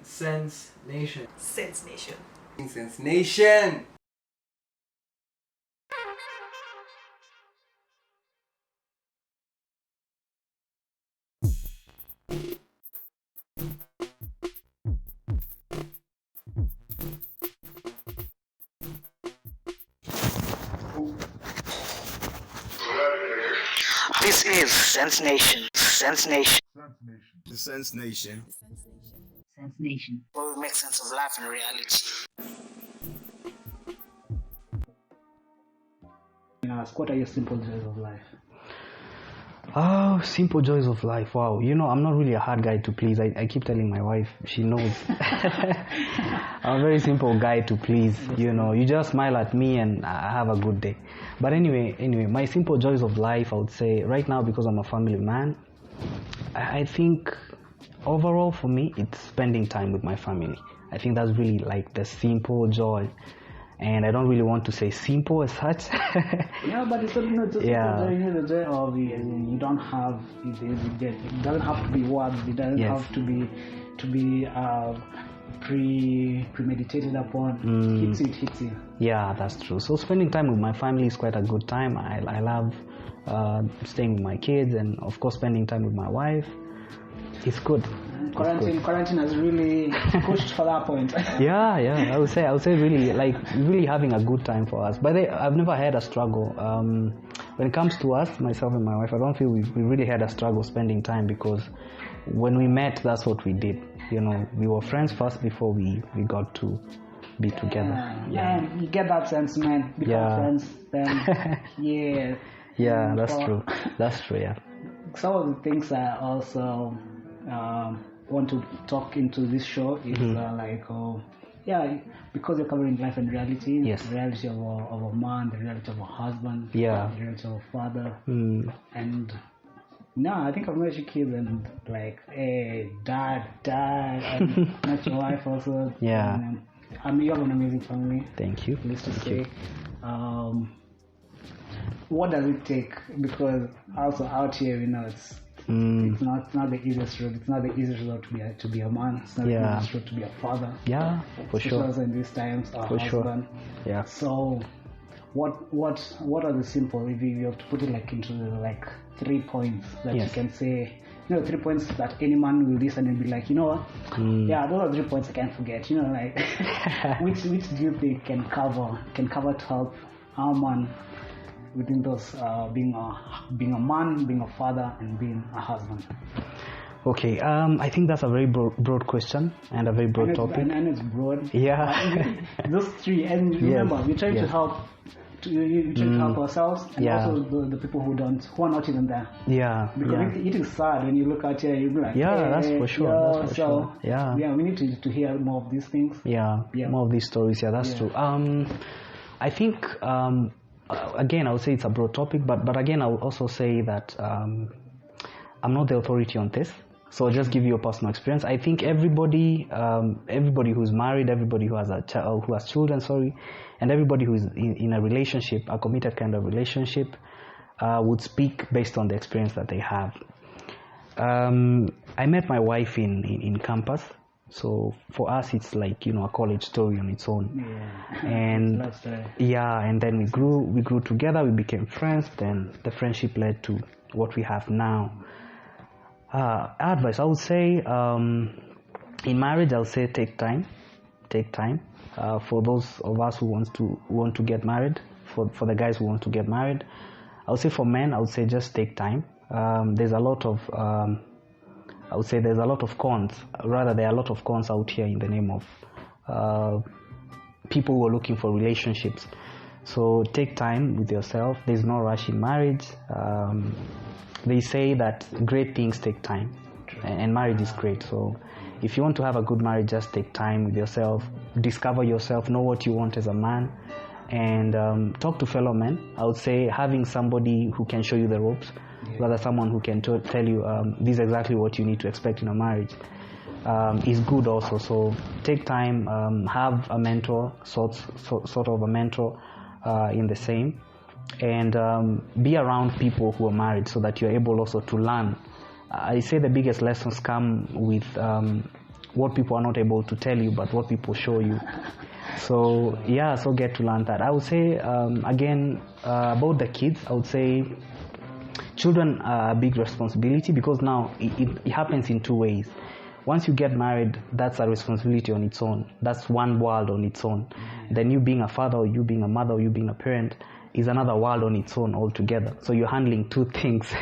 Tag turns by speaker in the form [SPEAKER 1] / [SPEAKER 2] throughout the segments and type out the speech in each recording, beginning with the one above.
[SPEAKER 1] Sense Nation.
[SPEAKER 2] Sense Nation.
[SPEAKER 3] Sense Nation.
[SPEAKER 4] This is Sense Nation. Sense Nation.
[SPEAKER 5] The Sense Nation.
[SPEAKER 4] Sense Nation. Where we make sense of life and reality.
[SPEAKER 1] Ask, what are your simple joys of life?
[SPEAKER 6] Oh, simple joys of life. Wow. I'm not really a hard guy to please. I keep telling my wife, she knows. I'm a very simple guy to please. You just smile at me and I have a good day. But anyway, my simple joys of life, I would say right now, because I'm a family man, I think overall for me, it's spending time with my family. I think that's really like the simple joy. And I don't really want to say simple as such.
[SPEAKER 1] Yeah, but it's not just the joy of you don't have it doesn't have to be words. It doesn't have to be premeditated upon. Hits you.
[SPEAKER 6] Yeah, that's true. So spending time with my family is quite a good time. I love staying with my kids, and of course spending time with my wife. It's good.
[SPEAKER 1] Quarantine has really pushed for that point.
[SPEAKER 6] yeah, I would say really having a good time for us. But I've never had a struggle. When it comes to us, myself and my wife, I don't feel we really had a struggle spending time, because when we met, that's what we did. We were friends first before we got to be together.
[SPEAKER 1] Yeah, you get that sense, man. Become friends, then yeah.
[SPEAKER 6] Yeah, that's true. That's true. Yeah.
[SPEAKER 1] Some of the things I also want to talk into this show is because you're covering life and reality, the reality of a man, the reality of a husband, the reality of a father, and I think I've met your kids and like, hey, dad, and met your wife also.
[SPEAKER 6] Yeah.
[SPEAKER 1] And, you have an amazing family.
[SPEAKER 6] Thank you.
[SPEAKER 1] Let's just say. What does it take? Because also out here, it's not the easiest road. It's not the easiest road to be a man. It's not the easiest road to be a father.
[SPEAKER 6] Yeah, for sure.
[SPEAKER 1] Especially in these times, a husband.
[SPEAKER 6] Sure. Yeah.
[SPEAKER 1] So, what are the simple? If you have to put it into 3 points that you can say. 3 points that any man will listen and be like, those are 3 points I can't forget. Which do you think can cover to help our man within those being a man, being a father, and being a husband?
[SPEAKER 6] Okay, I think that's a very broad question and a very broad topic.
[SPEAKER 1] And it's broad.
[SPEAKER 6] Yeah.
[SPEAKER 1] Those three, and remember, we're trying to help. You try to help ourselves and also the people who are not even there. Yeah. Because it is sad when you look out here, you be like,
[SPEAKER 6] that's for sure. That's for sure. Yeah.
[SPEAKER 1] Yeah, we need to hear more of these things.
[SPEAKER 6] Yeah. More of these stories. Yeah, that's true. I think again, I would say it's a broad topic, but again, I would also say that I'm not the authority on this. So I'll just give you a personal experience. I think everybody who's married, everybody who has who has children, and everybody who is in a relationship, a committed kind of relationship, would speak based on the experience that they have. I met my wife in campus. So for us, it's like, a college story on its own.
[SPEAKER 1] Yeah.
[SPEAKER 6] And and then we grew together, we became friends, then the friendship led to what we have now. Advice, I would say, in marriage, I would say take time. For those of us who want to get married, for the guys who want to get married, I would say for men, I would say just take time. There's a lot of I would say there's a lot of cons. Rather, there are a lot of cons out here in the name of people who are looking for relationships. So take time with yourself. There's no rush in marriage. They say that great things take time, and marriage is great. So if you want to have a good marriage, just take time with yourself, discover yourself, know what you want as a man, and talk to fellow men. I would say having somebody who can show you the ropes, rather someone who can tell you this is exactly what you need to expect in a marriage, is good also. So take time, have a mentor, sort of a mentor in the same, and be around people who are married so that you're able also to learn I say the biggest lessons come with what people are not able to tell you, but what people show you. So yeah, so get to learn that. I would say again about the kids, I would say children are a big responsibility, because now it happens in two ways. Once you get married, that's a responsibility on its own. That's one world on its own. Then you being a father, or you being a mother, or you being a parent is another world on its own altogether. So you're handling two things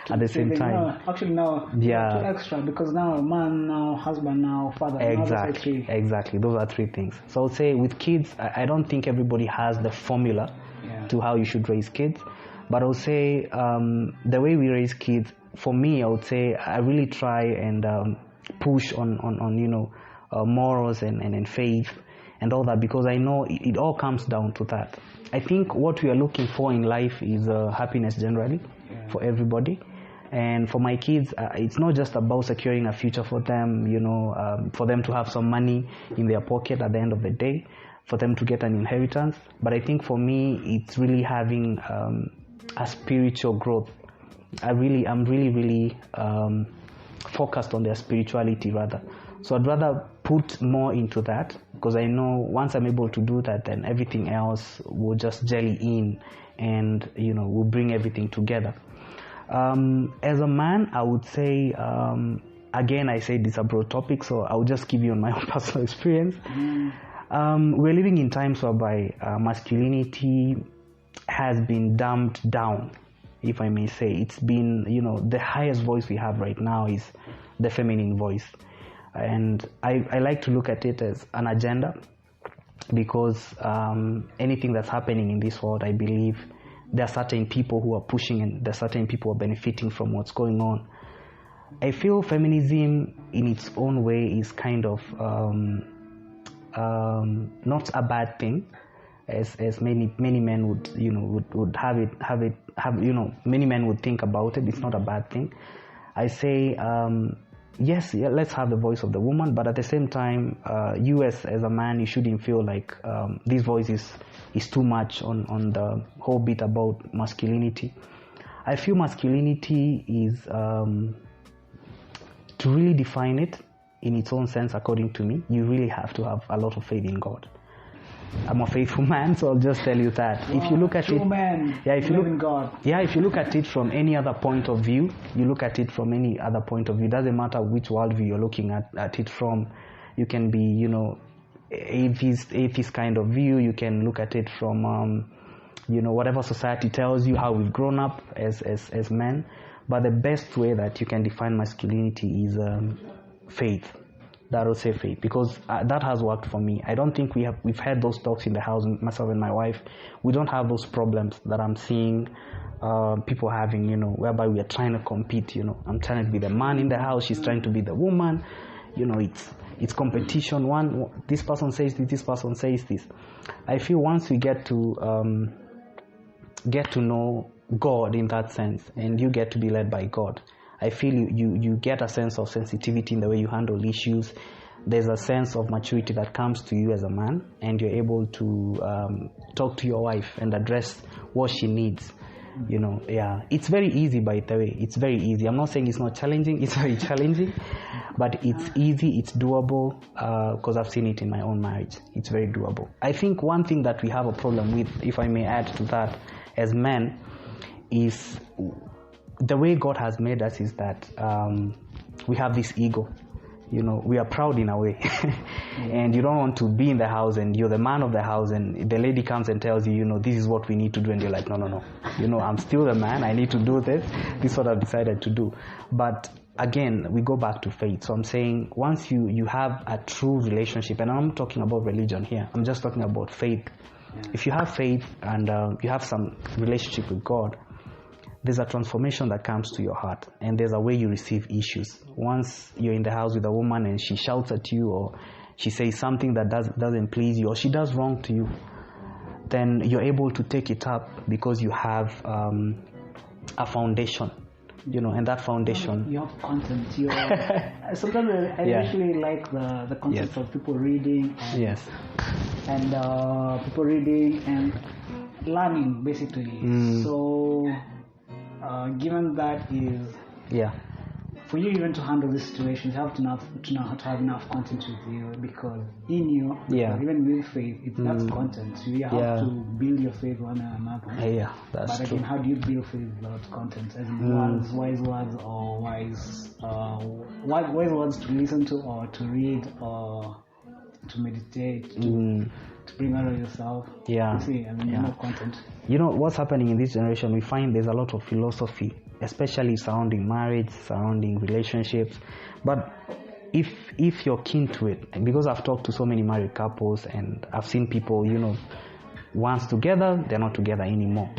[SPEAKER 6] at the same time.
[SPEAKER 1] No, actually, now
[SPEAKER 6] Yeah.
[SPEAKER 1] two extra, because now man, now husband, now father.
[SPEAKER 6] Exactly. Those are three things. So I would say with kids, I don't think everybody has the formula to how you should raise kids. But I would say the way we raise kids, for me, I would say I really try and push on morals and faith and all that, because I know it all comes down to that. I think what we are looking for in life is happiness generally for everybody. And for my kids, it's not just about securing a future for them, for them to have some money in their pocket at the end of the day, for them to get an inheritance. But I think for me, it's really having a spiritual growth. I'm really focused on their spirituality rather. So I'd rather put more into that, because I know once I'm able to do that, then everything else will just jelly in, and will bring everything together. As a man, I would say, again, I say this is a broad topic, so I'll just give you on my own personal experience. We're living in times whereby masculinity has been dumbed down, if I may say. It's been, the highest voice we have right now is the feminine voice. And I like to look at it as an agenda, because anything that's happening in this world, I believe there are certain people who are pushing, and there are certain people who are benefiting from what's going on. I feel feminism in its own way is kind of not a bad thing, as many men would many men would think about it. It's not a bad thing. I say yes, let's have the voice of the woman, but at the same time, you as a man, you shouldn't feel like this voice is too much on the whole bit about masculinity. I feel masculinity is, to really define it in its own sense, according to me, you really have to have a lot of faith in God. I'm a faithful man, so I'll just tell you that. If you look at it, if you look at it from any other point of view, it doesn't matter which worldview you're looking at it from. You can be, atheist kind of view. You can look at it from, whatever society tells you, how we've grown up as men. But the best way that you can define masculinity is faith. That will say faith, because that has worked for me. I don't think we've had those talks in the house, myself and my wife. We don't have those problems that I'm seeing people having, whereby we are trying to compete. I'm trying to be the man in the house, she's trying to be the woman. It's competition. This person says this person says this. I feel once we get to know God in that sense, and you get to be led by God, I feel you get a sense of sensitivity in the way you handle issues. There's a sense of maturity that comes to you as a man, and you're able to talk to your wife and address what she needs. It's very easy, by the way. It's very easy. I'm not saying it's not challenging. It's very challenging, but it's easy. It's doable, because I've seen it in my own marriage. It's very doable. I think one thing that we have a problem with, if I may add to that, as men, is the way God has made us is that we have this ego. We are proud in a way. And you don't want to be in the house and you're the man of the house, and the lady comes and tells you, this is what we need to do, and you're like, no. I'm still the man. I need to do this. This is what I've decided to do. But again, we go back to faith. So I'm saying once you have a true relationship, and I'm not talking about religion here. I'm just talking about faith. If you have faith and you have some relationship with God, there's a transformation that comes to your heart, and there's a way you receive issues. Once you're in the house with a woman and she shouts at you, or she says something that doesn't please you, or she does wrong to you, then you're able to take it up because you have a foundation, and that foundation.
[SPEAKER 1] You have content. Sometimes I usually like the concept of people reading. And people reading and learning, basically. So given that is for you even to handle these situations, you have to know how to have enough content with you, because in you, even with faith, that's content. So you have to build your faith one another.
[SPEAKER 6] Yeah, that's
[SPEAKER 1] true. But again, how do you build faith without content? As in wise words, or wise words to listen to, or to read, or to meditate, to bring out of yourself.
[SPEAKER 6] Yeah.
[SPEAKER 1] You see, no content.
[SPEAKER 6] You know what's happening in this generation? We find there's a lot of philosophy, especially surrounding marriage, surrounding relationships. But if you're keen to it, because I've talked to so many married couples, and I've seen people, once together, they're not together anymore.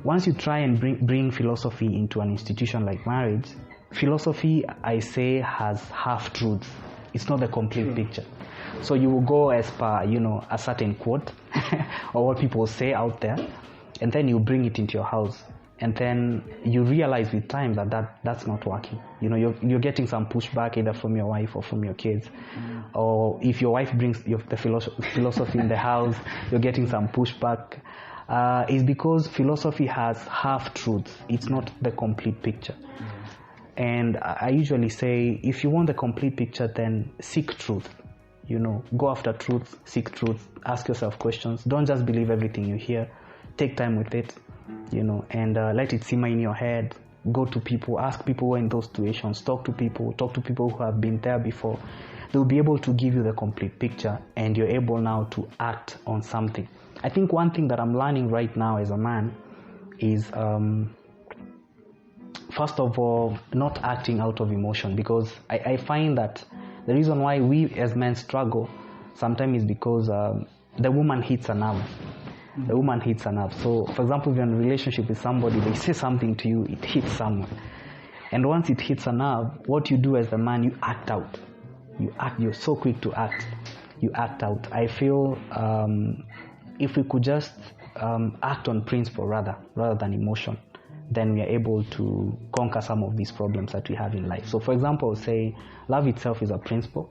[SPEAKER 6] Once you try and bring philosophy into an institution like marriage, philosophy, I say, has half truths. It's not the complete picture. So you will go as per, a certain quote or what people say out there, and then you bring it into your house, and then you realize with time that's not working. You're getting some pushback either from your wife or from your kids, or if your wife brings the philosophy in the house, you're getting some pushback. It's because philosophy has half truths. It's not the complete picture. And I usually say, if you want the complete picture, then seek truth. Go after truth, seek truth, ask yourself questions. Don't just believe everything you hear. Take time with it, and let it simmer in your head. Go to people, ask people who are in those situations, talk to people who have been there before. They'll be able to give you the complete picture, and you're able now to act on something. I think one thing that I'm learning right now as a man is, first of all, not acting out of emotion, because I find that the reason why we as men struggle sometimes is because the woman hits a nerve. The woman hits a nerve. So, for example, if you're in a relationship with somebody, they say something to you, it hits someone. And once it hits a nerve, what you do as the man, you act out. You're so quick to act. You act out. I feel if we could just act on principle rather than emotion, then we are able to conquer some of these problems that we have in life. So, for example, say love itself is a principle.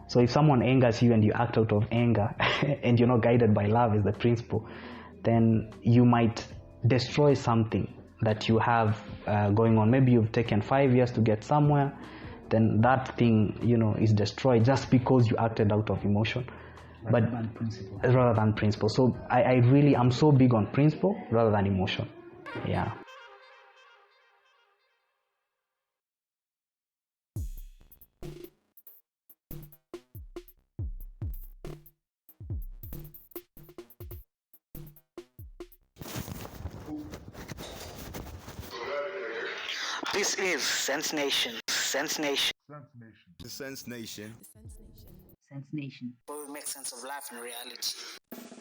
[SPEAKER 6] So if someone angers you and you act out of anger and you're not guided by love as the principle, then you might destroy something that you have going on. Maybe you've taken 5 years to get somewhere, then that thing, is destroyed just because you acted out of emotion. Rather than principle. So I'm so big on principle rather than emotion. Yeah.
[SPEAKER 4] This is Sense Nation. Sense Nation.
[SPEAKER 5] The Sense Nation.
[SPEAKER 4] Sense Nation. Where we make sense of life and reality.